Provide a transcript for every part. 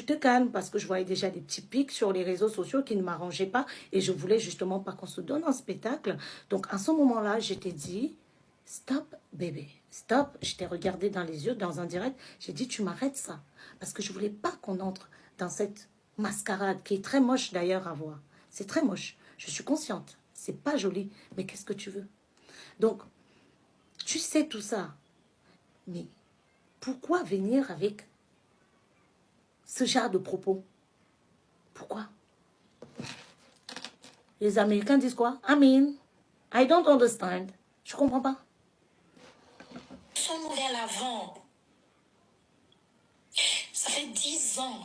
te calmes parce que je voyais déjà des petits pics sur les réseaux sociaux qui ne m'arrangeaient pas et je voulais justement pas qu'on se donne un spectacle. Donc, à ce moment-là, je t'ai dit, stop, bébé, stop. Je t'ai regardé dans les yeux, dans un direct. J'ai dit, tu m'arrêtes ça parce que je voulais pas qu'on entre dans cette mascarade qui est très moche d'ailleurs à voir. C'est très moche. Je suis consciente. C'est pas joli. Mais qu'est-ce que tu veux? Donc, tu sais tout ça. Mais pourquoi venir avec ce genre de propos? Pourquoi? Les Américains disent quoi? I mean, I don't understand. Je comprends pas. Sommes vers l'avant. Ça fait 10 ans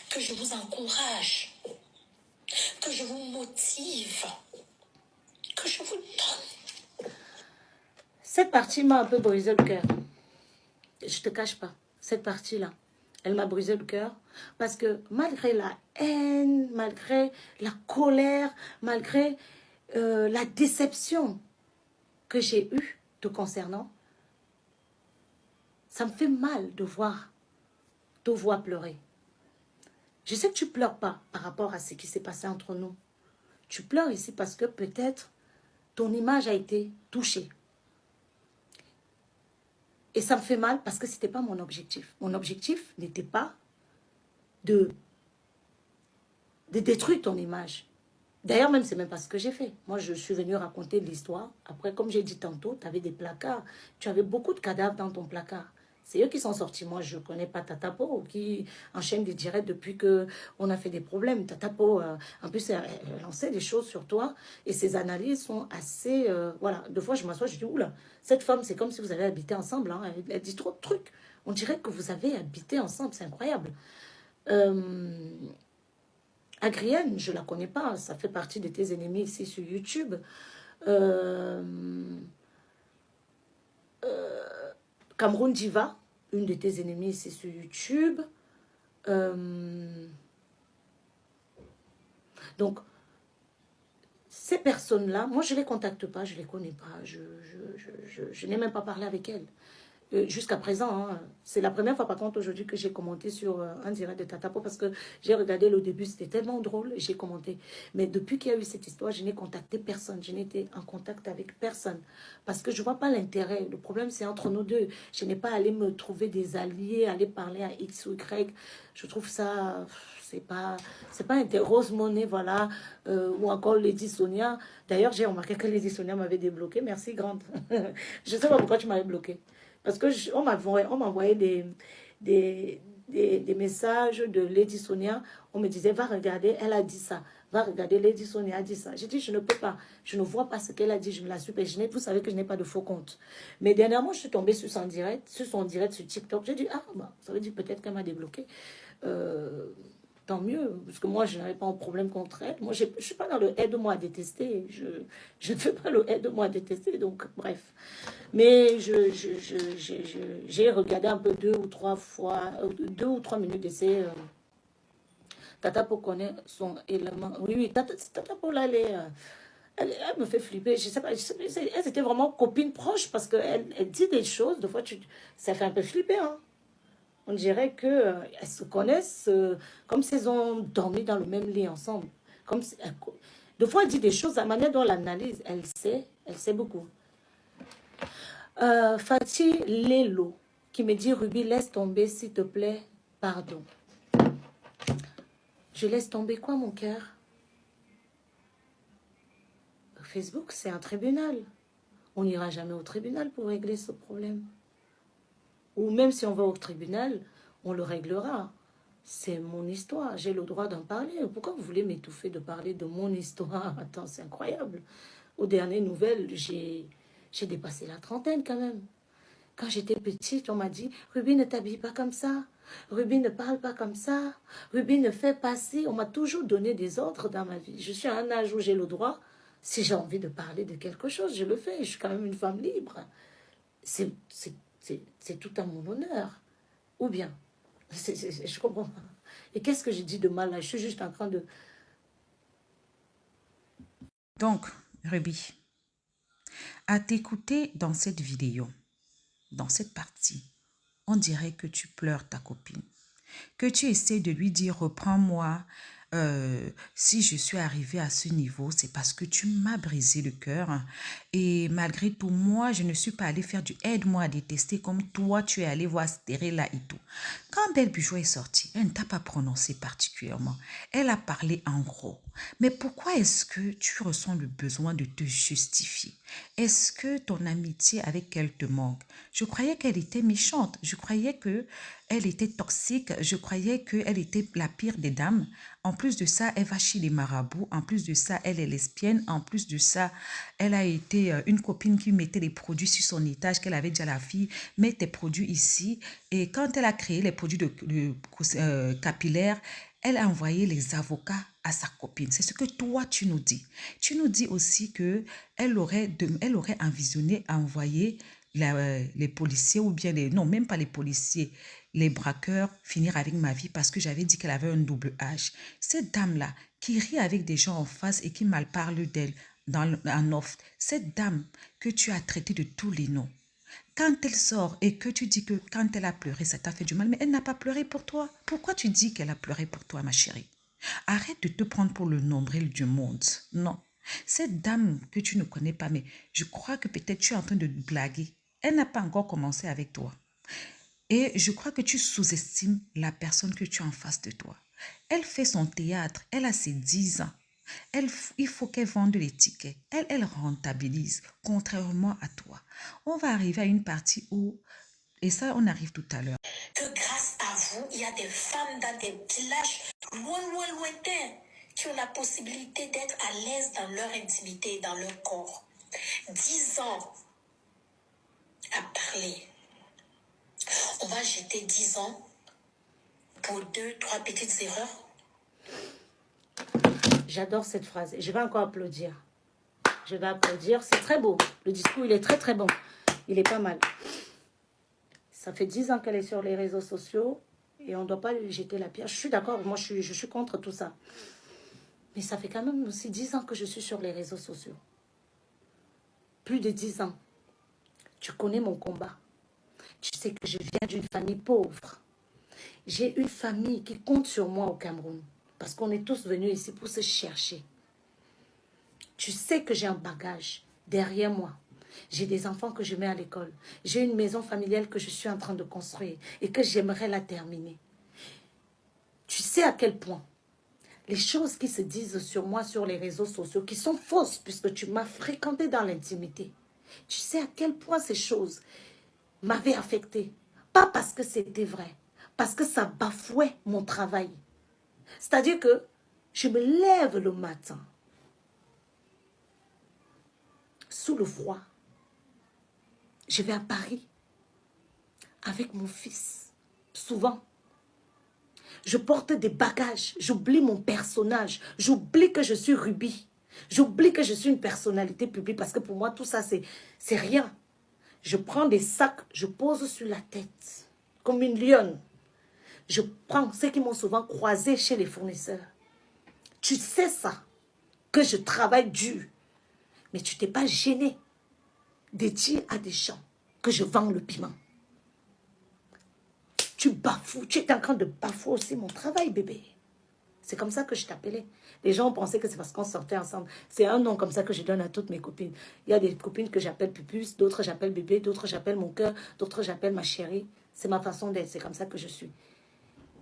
que je vous encourage, que je vous motive, que je vous donne. Cette partie m'a un peu brisé le cœur. Je te cache pas. Cette partie-là, elle m'a brisé le cœur parce que malgré la haine, malgré la colère, malgré la déception que j'ai eue te concernant, ça me fait mal de voir te voir pleurer. Je sais que tu pleures pas par rapport à ce qui s'est passé entre nous. Tu pleures ici parce que peut-être ton image a été touchée. Et ça me fait mal parce que ce n'était pas mon objectif. Mon objectif n'était pas de détruire ton image. D'ailleurs, même, c'est même pas ce que j'ai fait. Moi, je suis venue raconter l'histoire. Après, comme j'ai dit tantôt, tu avais des placards. Tu avais beaucoup de cadavres dans ton placard. C'est eux qui sont sortis. Moi, je ne connais pas Tatapo, qui enchaîne des directs depuis qu'on a fait des problèmes. Tatapo, en plus, elle lançait des choses sur toi. Et ses analyses sont assez... voilà, deux fois, je m'assois, je dis, oula, cette femme, c'est comme si vous avez habité ensemble. Hein. Elle dit trop de trucs. On dirait que vous avez habité ensemble. C'est incroyable. Agrienne, je ne la connais pas, ça fait partie de tes ennemis ici sur YouTube. Cameroun Diva, une de tes ennemis ici sur YouTube. Donc, ces personnes-là, moi je ne les contacte pas, je ne les connais pas, je n'ai même pas parlé avec elles. Jusqu'à présent, hein, c'est la première fois par contre aujourd'hui que j'ai commenté sur un direct de Tatapo parce que j'ai regardé le début, c'était tellement drôle, j'ai commenté. Mais depuis qu'il y a eu cette histoire, je n'ai contacté personne, je n'ai été en contact avec personne parce que je ne vois pas l'intérêt. Le problème c'est entre nous deux. Je n'ai pas allé me trouver des alliés, aller parler à X ou Y. Je trouve ça, c'est pas Rose Monnaie, voilà, ou encore Lady Sonia. D'ailleurs, j'ai remarqué que Lady Sonia m'avait débloqué. Merci grande. Je ne sais pas pourquoi tu m'avais bloqué. Parce que on m'envoyait des messages de Lady Sonia. On me disait, va regarder, elle a dit ça. Va regarder, Lady Sonia a dit ça. J'ai dit, je ne peux pas. Je ne vois pas ce qu'elle a dit. Je me la suis pêchée. Vous savez que je n'ai pas de faux compte. Mais dernièrement, je suis tombée sur son direct sur TikTok. J'ai dit, ah, bah, ça veut dire peut-être qu'elle m'a débloqué. Tant mieux, parce que moi, je n'avais pas un problème contre elle. Moi, je ne suis pas dans le aide-moi à détester. Je ne fais pas le aide-moi à détester, donc bref. Mais j'ai regardé un peu 2 ou 3 minutes d'essai. Tatapo connaît son élément. Oui, oui, Tatapo, là, elle me fait flipper. Je sais pas, elles étaient vraiment copines proches parce qu'elle dit des choses. Des fois, ça fait un peu flipper, hein. On dirait qu'elles se connaissent comme si elles ont dormi dans le même lit ensemble. Comme si, des fois, elle dit des choses, la manière dont elle analyse, elle sait beaucoup. Fatih Lelo, qui me dit, Ruby, laisse tomber, s'il te plaît, pardon. Je laisse tomber quoi, mon cœur? Facebook, c'est un tribunal. On n'ira jamais au tribunal pour régler ce problème. Ou même si on va au tribunal, on le réglera. C'est mon histoire, j'ai le droit d'en parler. Pourquoi vous voulez m'étouffer de parler de mon histoire? Attends, c'est incroyable. Aux dernières nouvelles, j'ai dépassé la trentaine quand même. Quand j'étais petite, on m'a dit, Ruby, ne t'habille pas comme ça. Ruby, ne parle pas comme ça. Ruby, ne fais pas ci. On m'a toujours donné des ordres dans ma vie. Je suis à un âge où j'ai le droit. Si j'ai envie de parler de quelque chose, je le fais. Je suis quand même une femme libre. C'est tout à mon honneur. Ou bien, je comprends pas. Et qu'est-ce que j'ai dit de mal là? Je suis juste en train de... Donc, Ruby, à t'écouter dans cette vidéo, dans cette partie, on dirait que tu pleures ta copine. que tu essaies de lui dire, reprends-moi. Si je suis arrivée à ce niveau, c'est parce que tu m'as brisé le cœur. Et malgré tout, moi, je ne suis pas allée faire du aide-moi à détester comme toi, tu es allé voir Stérella et tout. Quand Belle Bujoy est sortie, elle ne t'a pas prononcé particulièrement. Elle a parlé en gros. Mais pourquoi est-ce que tu ressens le besoin de te justifier? Est-ce que ton amitié avec elle te manque? Je croyais qu'elle était méchante. Je croyais que elle était toxique. Je croyais qu'elle était la pire des dames. En plus de ça, elle va chez les marabouts. En plus de ça, elle est lesbienne. En plus de ça, elle a été une copine qui mettait les produits sur son étage, qu'elle avait dit à la fille, mets tes produits ici. Et quand elle a créé les produits capillaires, elle a envoyé les avocats à sa copine. C'est ce que toi, tu nous dis. Tu nous dis aussi que elle aurait envisionné envoyer les policiers ou bien les... Non, même pas les policiers, les braqueurs finir avec ma vie parce que j'avais dit qu'elle avait un double H. Cette dame-là qui rit avec des gens en face et qui mal parle d'elle en off, cette dame que tu as traitée de tous les noms, quand elle sort et que tu dis que quand elle a pleuré, ça t'a fait du mal, mais elle n'a pas pleuré pour toi. Pourquoi tu dis qu'elle a pleuré pour toi, ma chérie? Arrête de te prendre pour le nombril du monde. Non. Cette dame que tu ne connais pas, mais je crois que peut-être tu es en train de blaguer. Elle n'a pas encore commencé avec toi. Et je crois que tu sous-estimes la personne que tu as en face de toi. Elle fait son théâtre, elle a ses 10 ans. Il faut qu'elle vende les tickets. Elle rentabilise, contrairement à toi. On va arriver à une partie où, et ça, on arrive tout à l'heure. Que grâce à vous, il y a des femmes dans des villages lointains qui ont la possibilité d'être à l'aise dans leur intimité et dans leur corps. 10 ans à parler. On va jeter 10 ans pour 2-3 petites erreurs. J'adore cette phrase. Et je vais encore applaudir. Je vais applaudir. C'est très beau. Le discours, il est très, très bon. Il est pas mal. Ça fait 10 ans qu'elle est sur les réseaux sociaux et on ne doit pas lui jeter la pierre. Je suis d'accord. Moi, je suis contre tout ça. Mais ça fait quand même aussi 10 ans que je suis sur les réseaux sociaux. Plus de 10 ans. Tu connais mon combat. Tu sais que je viens d'une famille pauvre. J'ai une famille qui compte sur moi au Cameroun. Parce qu'on est tous venus ici pour se chercher. Tu sais que j'ai un bagage derrière moi. J'ai des enfants que je mets à l'école. J'ai une maison familiale que je suis en train de construire et que j'aimerais la terminer. Tu sais à quel point les choses qui se disent sur moi sur les réseaux sociaux, qui sont fausses puisque tu m'as fréquenté dans l'intimité, tu sais à quel point ces choses m'avaient affecté. Pas parce que c'était vrai, parce que ça bafouait mon travail. C'est-à-dire que je me lève le matin sous le froid. Je vais à Paris avec mon fils, souvent. Je porte des bagages, j'oublie mon personnage, j'oublie que je suis Ruby, j'oublie que je suis une personnalité publique parce que pour moi tout ça c'est rien. Je prends des sacs, je pose sur la tête comme une lionne. Je prends ceux qui m'ont souvent croisé chez les fournisseurs. Tu sais ça, que je travaille dur, mais tu t'es pas gêné de dire à des gens que je vends le piment. Tu bafoues, tu es en train de bafouer aussi mon travail, bébé. C'est comme ça que je t'appelais. Les gens pensaient que c'est parce qu'on sortait ensemble. C'est un nom comme ça que je donne à toutes mes copines. Il y a des copines que j'appelle Pupus, d'autres j'appelle bébé, d'autres j'appelle mon cœur, d'autres j'appelle ma chérie. C'est ma façon d'être, c'est comme ça que je suis.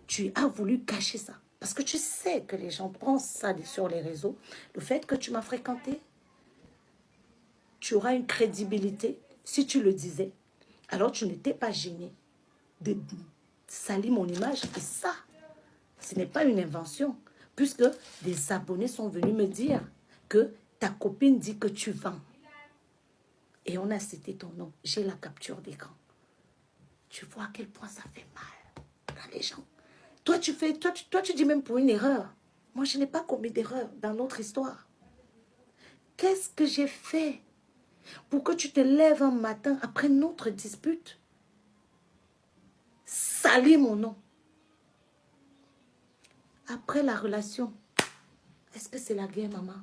Tu as voulu cacher ça. Parce que tu sais que les gens pensent ça sur les réseaux. Le fait que tu m'as fréquenté, tu auras une crédibilité si tu le disais. Alors tu n'étais pas gêné de salir mon image. Et ça, ce n'est pas une invention. Puisque des abonnés sont venus me dire que ta copine dit que tu vends. Et on a cité ton nom. J'ai la capture d'écran. Tu vois à quel point ça fait mal dans les gens. Toi, tu dis même pour une erreur. Moi, je n'ai pas commis d'erreur dans notre histoire. Qu'est-ce que j'ai fait pour que tu te lèves un matin après notre dispute? Salis mon nom. Après la relation, est-ce que c'est la guerre, maman?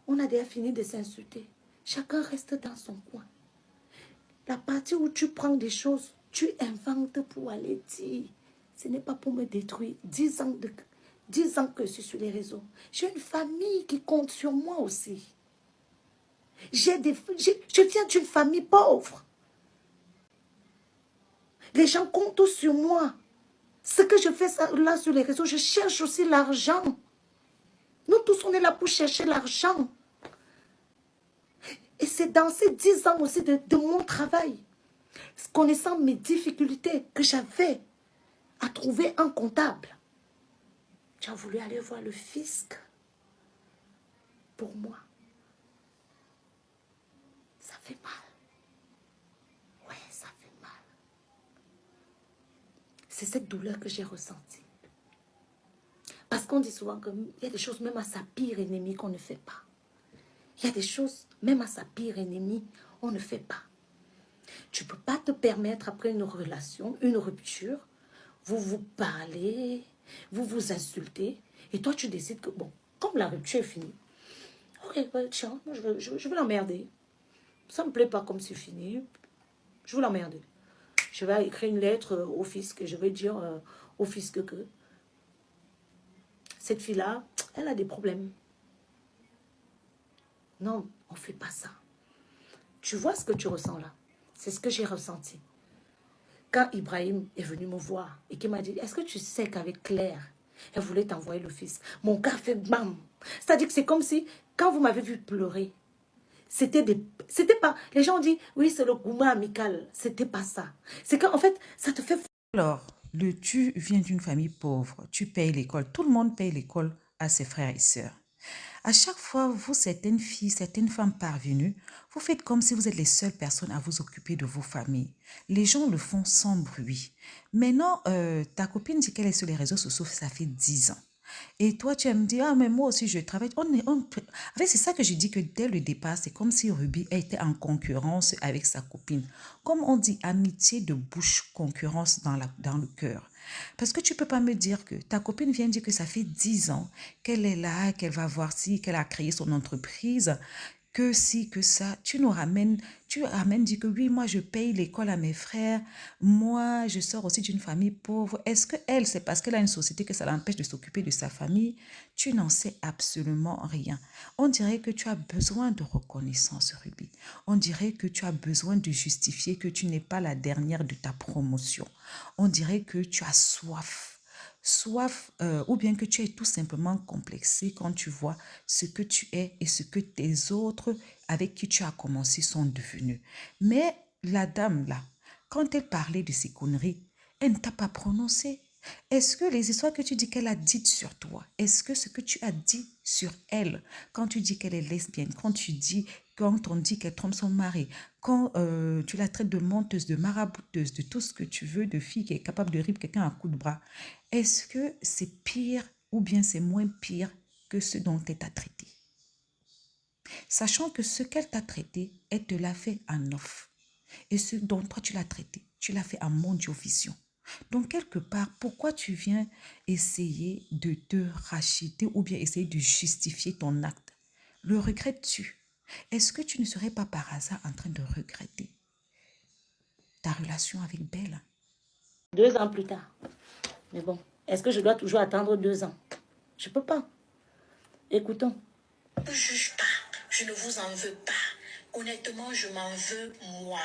On a déjà fini de s'insulter. Chacun reste dans son coin. La partie où tu prends des choses, tu inventes pour aller dire. Ce n'est pas pour me détruire. 10 ans, 10 ans que je suis sur les réseaux. J'ai une famille qui compte sur moi aussi. Je viens d'une famille pauvre. Les gens comptent tous sur moi. Ce que je fais là sur les réseaux, je cherche aussi l'argent. Nous tous, on est là pour chercher l'argent. Et c'est dans ces 10 ans aussi de mon travail, connaissant mes difficultés que j'avais à trouver un comptable. Tu as voulu aller voir le fisc pour moi. Ça fait mal. Ouais, ça fait mal. C'est cette douleur que j'ai ressentie. Parce qu'on dit souvent qu'il y a des choses même à sa pire ennemie qu'on ne fait pas. Il y a des choses, même à sa pire ennemie, on ne fait pas. Tu ne peux pas te permettre, après une relation, une rupture, vous vous parlez, vous vous insultez, et toi tu décides que, bon, comme la rupture est finie, ok, bah, tiens, moi, je veux l'emmerder. Ça ne me plaît pas comme c'est fini, je veux l'emmerder. Je vais écrire une lettre au fisc, et je vais dire au fisc que cette fille-là, elle a des problèmes. Non, on ne fait pas ça. Tu vois ce que tu ressens là? C'est ce que j'ai ressenti. Quand Ibrahim est venu me voir et qu'il m'a dit, est-ce que tu sais qu'avec Claire, elle voulait t'envoyer le fils? Mon cœur fait bam. C'est-à-dire que c'est comme si, quand vous m'avez vu pleurer, c'était pas... Les gens ont dit, oui, c'est le gourmand amical. C'était pas ça. C'est qu'en fait, ça te fait... Alors, tu viens d'une famille pauvre, tu payes l'école, tout le monde paye l'école à ses frères et sœurs. À chaque fois, vous, certaines filles, certaines femmes parvenues, vous faites comme si vous êtes les seules personnes à vous occuper de vos familles. Les gens le font sans bruit. Maintenant, ta copine dit qu'elle est sur les réseaux sociaux, ça fait 10 ans. Et toi, tu vas me dire, ah, mais moi aussi, je travaille. En fait, c'est ça que je dis que dès le départ, c'est comme si Ruby était en concurrence avec sa copine. Comme on dit, amitié de bouche, concurrence dans le cœur. Parce que tu ne peux pas me dire que ta copine vient dire que ça fait 10 ans qu'elle est là, qu'elle va voir si, qu'elle a créé son entreprise, que si, que ça, tu as même dit que oui, moi je paye l'école à mes frères, moi je sors aussi d'une famille pauvre. Est-ce que elle, c'est parce qu'elle a une société que ça l'empêche de s'occuper de sa famille? Tu n'en sais absolument rien. On dirait que tu as besoin de reconnaissance, Ruby. On dirait que tu as besoin de justifier que tu n'es pas la dernière de ta promotion. On dirait que tu as soif ou bien que tu es tout simplement complexé quand tu vois ce que tu es et ce que tes autres avec qui tu as commencé sont devenus. Mais la dame là, quand elle parlait de ces conneries, elle ne t'a pas prononcé. Est-ce que les histoires que tu dis qu'elle a dites sur toi, est-ce que ce que tu as dit sur elle, quand tu dis qu'elle est lesbienne, quand on dit qu'elle trompe son mari, quand tu la traites de menteuse, de marabouteuse, de tout ce que tu veux, de fille qui est capable de ripper quelqu'un à coups de bras, est-ce que c'est pire ou bien c'est moins pire que ce dont elle t'a traité? Sachant que ce qu'elle t'a traité, elle te l'a fait en off. Et ce dont toi tu l'as traité, tu l'as fait en mondiovision. Donc, quelque part, pourquoi tu viens essayer de te racheter ou bien essayer de justifier ton acte? Le regrettes-tu? Est-ce que tu ne serais pas par hasard en train de regretter ta relation avec Belle? 2 ans plus tard. Mais bon, est-ce que je dois toujours attendre 2 ans? Je ne peux pas. Écoutons. Je ne juge pas. Je ne vous en veux pas. Honnêtement, je m'en veux moi.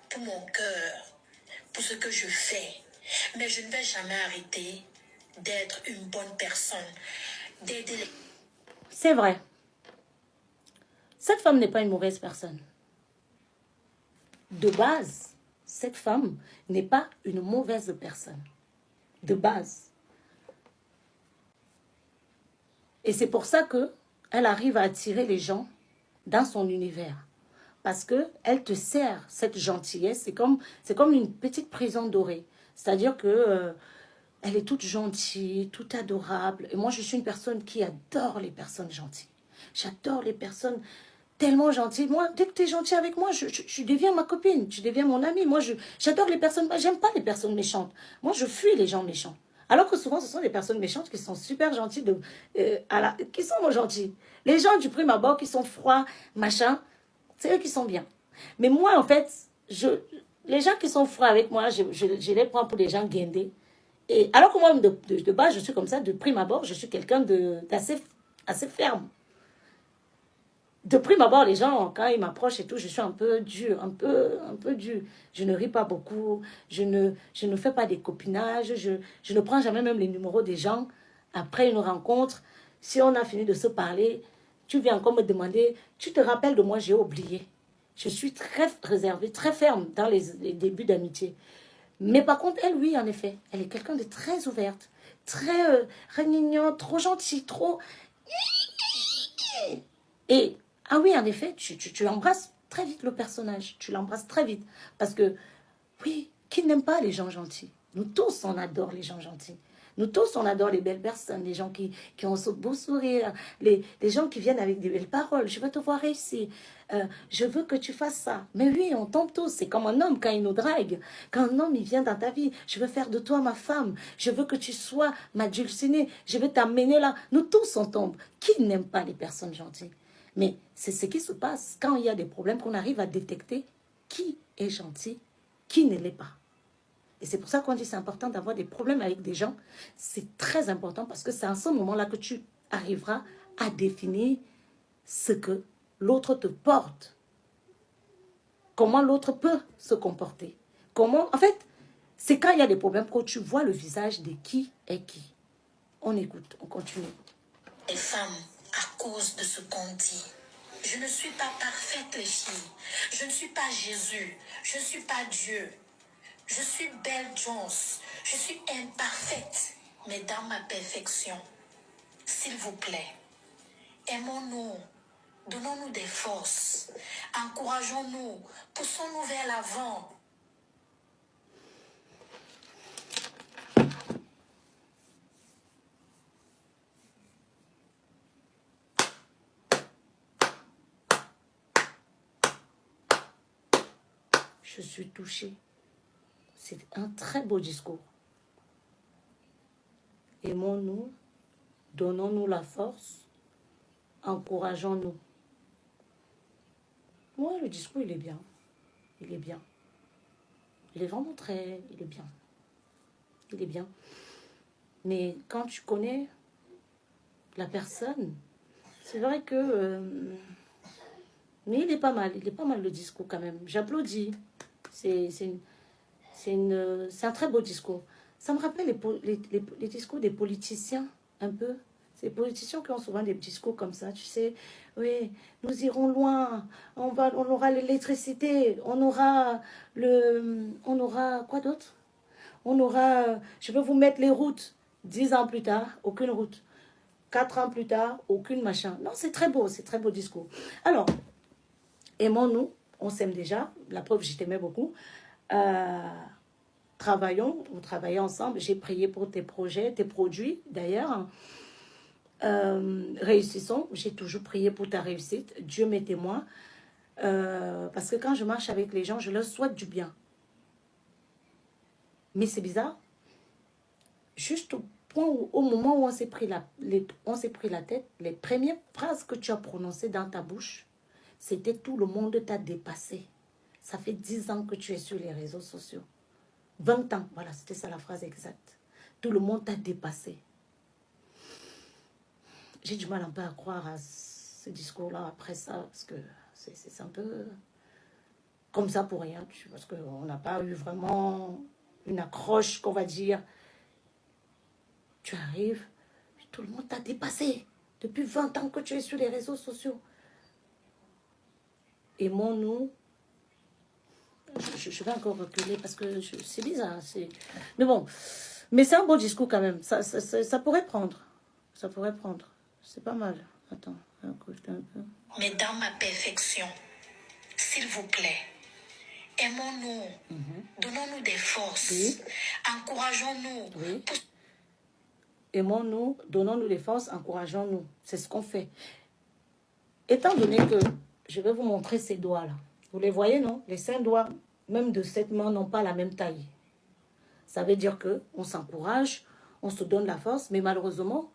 Pour mon cœur. Pour ce que je fais. Mais je ne vais jamais arrêter d'être une bonne personne. D'aider les... C'est vrai. Cette femme n'est pas une mauvaise personne. De base, cette femme n'est pas une mauvaise personne. De base. Et c'est pour ça qu'elle arrive à attirer les gens dans son univers. Parce qu'elle te sert cette gentillesse. C'est comme une petite prison dorée. C'est-à-dire que elle est toute gentille, toute adorable. Et moi, je suis une personne qui adore les personnes gentilles. J'adore les personnes tellement gentilles. Moi, dès que tu es gentil avec moi, je deviens ma copine. Tu deviens mon amie. Moi, j'adore les personnes... J'aime pas les personnes méchantes. Moi, je fuis les gens méchants. Alors que souvent, ce sont des personnes méchantes qui sont super gentilles, qui sont gentils. Les gens du prime abord qui sont froids, machin, c'est eux qui sont bien. Mais moi, en fait, les gens qui sont froids avec moi, je les prends pour des gens guindés. Et alors que moi, de base, je suis comme ça, de prime abord, je suis quelqu'un d'assez assez ferme. De prime abord, les gens, quand ils m'approchent et tout, je suis un peu dure, un peu dure. Je ne ris pas beaucoup, je ne fais pas des copinages, je ne prends jamais même les numéros des gens. Après une rencontre, si on a fini de se parler, tu viens encore me demander, tu te rappelles de moi, j'ai oublié. Je suis très réservée, très ferme dans les débuts d'amitié. Mais par contre, elle, oui, en effet, elle est quelqu'un de très ouverte, très régnante, trop gentille, trop... Et, ah oui, en effet, tu embrasses très vite le personnage. Tu l'embrasses très vite. Parce que, oui, qui n'aime pas les gens gentils? Nous tous, on adore les gens gentils. Nous tous, on adore les belles personnes, les gens qui ont ce beau sourire, les gens qui viennent avec des belles paroles. Je veux te voir réussir. Je veux que tu fasses ça. Mais oui, on tombe tous. C'est comme un homme quand il nous drague. Quand un homme, il vient dans ta vie, je veux faire de toi ma femme. Je veux que tu sois ma dulcinée. Je veux t'amener là. Nous tous, on tombe. Qui n'aime pas les personnes gentilles? Mais c'est ce qui se passe quand il y a des problèmes qu'on arrive à détecter qui est gentil, qui ne l'est pas. Et c'est pour ça qu'on dit que c'est important d'avoir des problèmes avec des gens. C'est très important parce que c'est à ce moment-là que tu arriveras à définir ce que l'autre te porte. Comment l'autre peut se comporter. Comment, en fait, c'est quand il y a des problèmes que tu vois le visage de qui est qui. On écoute, on continue. Les femmes, à cause de ce qu'on dit. Je ne suis pas parfaite, les filles. Je ne suis pas Jésus. Je ne suis pas Dieu. Je suis Belle Jones. Je suis imparfaite, mais dans ma perfection. S'il vous plaît, aimons-nous. Donnons-nous des forces. Encourageons-nous. Poussons-nous vers l'avant. Je suis touchée. C'est un très beau discours. Aimons-nous, donnons-nous la force, encourageons-nous. Moi, le discours, il est bien. Il est bien. Il est vraiment très... Il est bien. Il est bien. Mais quand tu connais la personne, c'est vrai que... mais il est pas mal. Il est pas mal le discours quand même. J'applaudis. C'est un très beau discours. Ça me rappelle les discours des politiciens, un peu. C'est les politiciens qui ont souvent des discours comme ça, tu sais. Oui, nous irons loin. On aura l'électricité. On aura quoi d'autre? On aura, je vais vous mettre les routes. 10 ans plus tard, aucune route. 4 ans plus tard, aucune machin. Non, c'est très beau discours. Alors, aimons-nous, on s'aime déjà. La preuve, je t'aimais beaucoup. Travaillons, on travaille ensemble. J'ai prié pour tes projets, tes produits d'ailleurs. Réussissons. J'ai toujours prié pour ta réussite. Dieu m'est témoin. Parce que quand je marche avec les gens, je leur souhaite du bien. Mais c'est bizarre. Juste au moment où on s'est pris la tête, les premières phrases que tu as prononcées dans ta bouche, c'était tout le monde t'a dépassé. Ça fait 10 ans que tu es sur les réseaux sociaux. 20 ans, voilà, c'était ça la phrase exacte. Tout le monde t'a dépassé. J'ai du mal un peu à croire à ce discours-là après ça, parce que c'est un peu comme ça pour rien, parce qu'on n'a pas eu vraiment une accroche qu'on va dire. Tu arrives, tout le monde t'a dépassé. Depuis 20 ans que tu es sur les réseaux sociaux. Aimons-nous. Je vais encore reculer parce que c'est bizarre. Mais bon, mais c'est un beau discours quand même. Ça pourrait prendre. Ça pourrait prendre. C'est pas mal. Attends, écoute un peu. Mais dans ma perfection, s'il vous plaît, aimons-nous. Donnons-nous des forces. Oui. Encourageons-nous. Oui. Aimons-nous, donnons-nous des forces, encourageons-nous. C'est ce qu'on fait. Étant donné que je vais vous montrer ces doigts-là. Vous les voyez, non? Les 5 doigts, même de cette main, n'ont pas la même taille. Ça veut dire qu'on s'encourage, on se donne la force, mais malheureusement,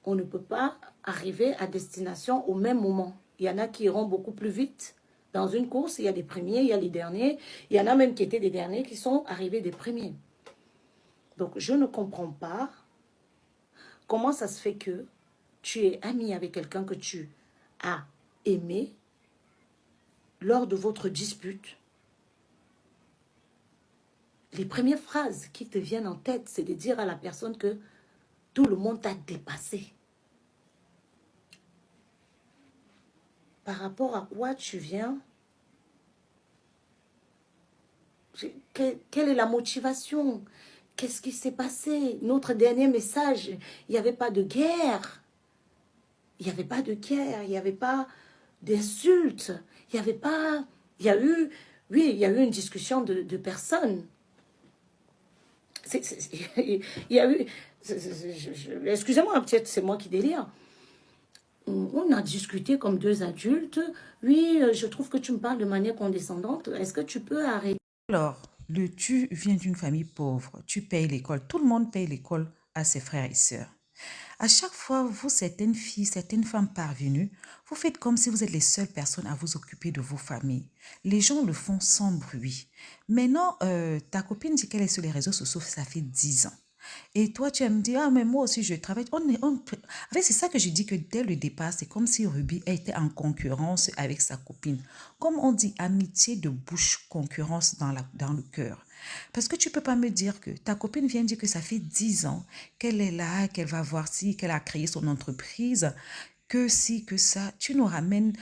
on ne peut pas arriver à destination au même moment. Il y en a qui iront beaucoup plus vite. Dans une course, il y a des premiers, il y a les derniers. Il y en a même qui étaient des derniers qui sont arrivés des premiers. Donc, je ne comprends pas comment ça se fait que tu es ami avec quelqu'un que tu as aimé lors de votre dispute. Les premières phrases qui te viennent en tête, c'est de dire à la personne que tout le monde t'a dépassé. Par rapport à quoi tu viens? Quelle est la motivation? Qu'est-ce qui s'est passé? Notre dernier message, il n'y avait pas de guerre. Il n'y avait pas de guerre, il n'y avait pas d'insultes. Il n'y avait pas... Il y a eu... Oui, il y a eu une discussion de personnes. Il y a eu... Excusez-moi, peut-être c'est moi qui délire. On a discuté comme deux adultes. Oui, je trouve que tu me parles de manière condescendante. Est-ce que tu peux arrêter? Alors, tu viens d'une famille pauvre, tu payes l'école, tout le monde paye l'école à ses frères et sœurs. À chaque fois, vous, certaines filles, certaines femmes parvenues, vous faites comme si vous êtes les seules personnes à vous occuper de vos familles. Les gens le font sans bruit. Maintenant, ta copine dit qu'elle est sur les réseaux sociaux, ça fait 10 ans. Et toi, tu vas me dire, ah, mais moi aussi, je travaille. En fait, c'est ça que je dis que dès le départ, c'est comme si Ruby était en concurrence avec sa copine. Comme on dit, amitié de bouche, concurrence dans le cœur. Parce que tu ne peux pas me dire que ta copine vient dire que ça fait 10 ans qu'elle est là, qu'elle va voir si, qu'elle a créé son entreprise, que si, que ça, tu ramènes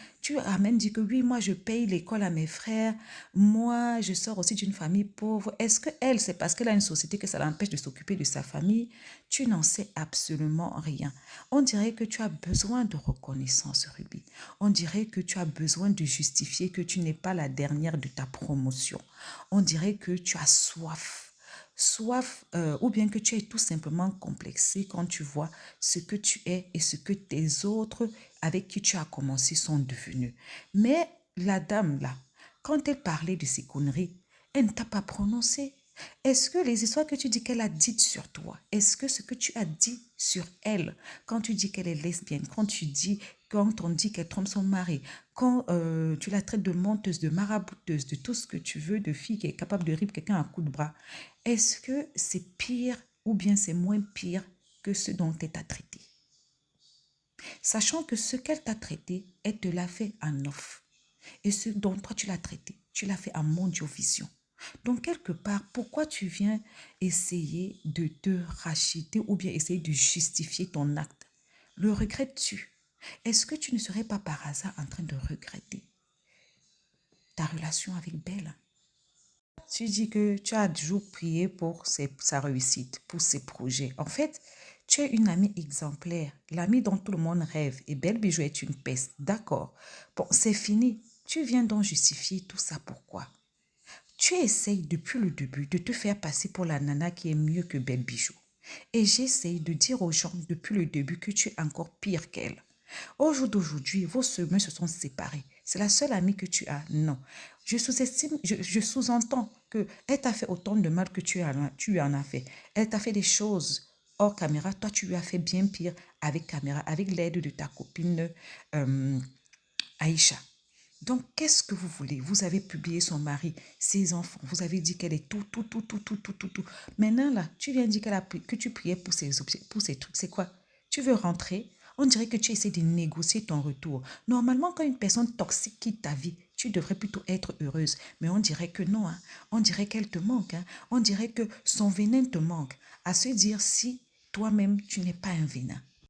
dit que oui, moi je paye l'école à mes frères, moi je sors aussi d'une famille pauvre. Est-ce que elle, c'est parce qu'elle a une société que ça l'empêche de s'occuper de sa famille? Tu n'en sais absolument rien. On dirait que tu as besoin de reconnaissance, Ruby. On dirait que tu as besoin de justifier que tu n'es pas la dernière de ta promotion. On dirait que tu as soif ou bien que tu es tout simplement complexé quand tu vois ce que tu es et ce que tes autres avec qui tu as commencé sont devenus. Mais la dame là, quand elle parlait de ces conneries, elle ne t'a pas prononcé. Est-ce que les histoires que tu dis qu'elle a dites sur toi, est-ce que ce que tu as dit sur elle, quand tu dis qu'elle est lesbienne, quand on dit qu'elle trompe son mari, quand tu la traites de menteuse, de marabouteuse, de tout ce que tu veux, de fille qui est capable de rire quelqu'un à coups de bras, est-ce que c'est pire ou bien c'est moins pire que ce dont elle t'a traité? Sachant que ce qu'elle t'a traité, elle te l'a fait en off. Et ce dont toi tu l'as traité, tu l'as fait en mondiovision. Donc, quelque part, pourquoi tu viens essayer de te racheter ou bien essayer de justifier ton acte? Le regrettes-tu? Est-ce que tu ne serais pas par hasard en train de regretter ta relation avec Belle? Tu dis que tu as toujours prié pour sa réussite, pour ses projets. En fait, tu es une amie exemplaire, l'amie dont tout le monde rêve. Et Belle Bijou est une peste, d'accord. Bon, c'est fini. Tu viens donc justifier tout ça, pourquoi? Tu essayes depuis le début de te faire passer pour la nana qui est mieux que Belle Bijou. Et j'essaye de dire aux gens depuis le début que tu es encore pire qu'elle. Au jour d'aujourd'hui, vos chemins se sont séparés. C'est la seule amie que tu as? Non. Je sous-entends qu'elle t'a fait autant de mal que tu en as fait. Elle t'a fait des choses hors caméra. Toi, tu lui as fait bien pire avec caméra, avec l'aide de ta copine Aïcha. Donc, qu'est-ce que vous voulez? Vous avez publié son mari, ses enfants. Vous avez dit qu'elle est tout. Maintenant, là, tu viens dire que tu priais pour ces objets, pour ces trucs. C'est quoi? Tu veux rentrer? On dirait que tu essaies de négocier ton retour. Normalement, quand une personne toxique quitte ta vie, tu devrais plutôt être heureuse. Mais on dirait que non. Hein. On dirait qu'elle te manque. Hein. On dirait que son venin te manque. À se dire si toi-même, tu n'es pas un venin.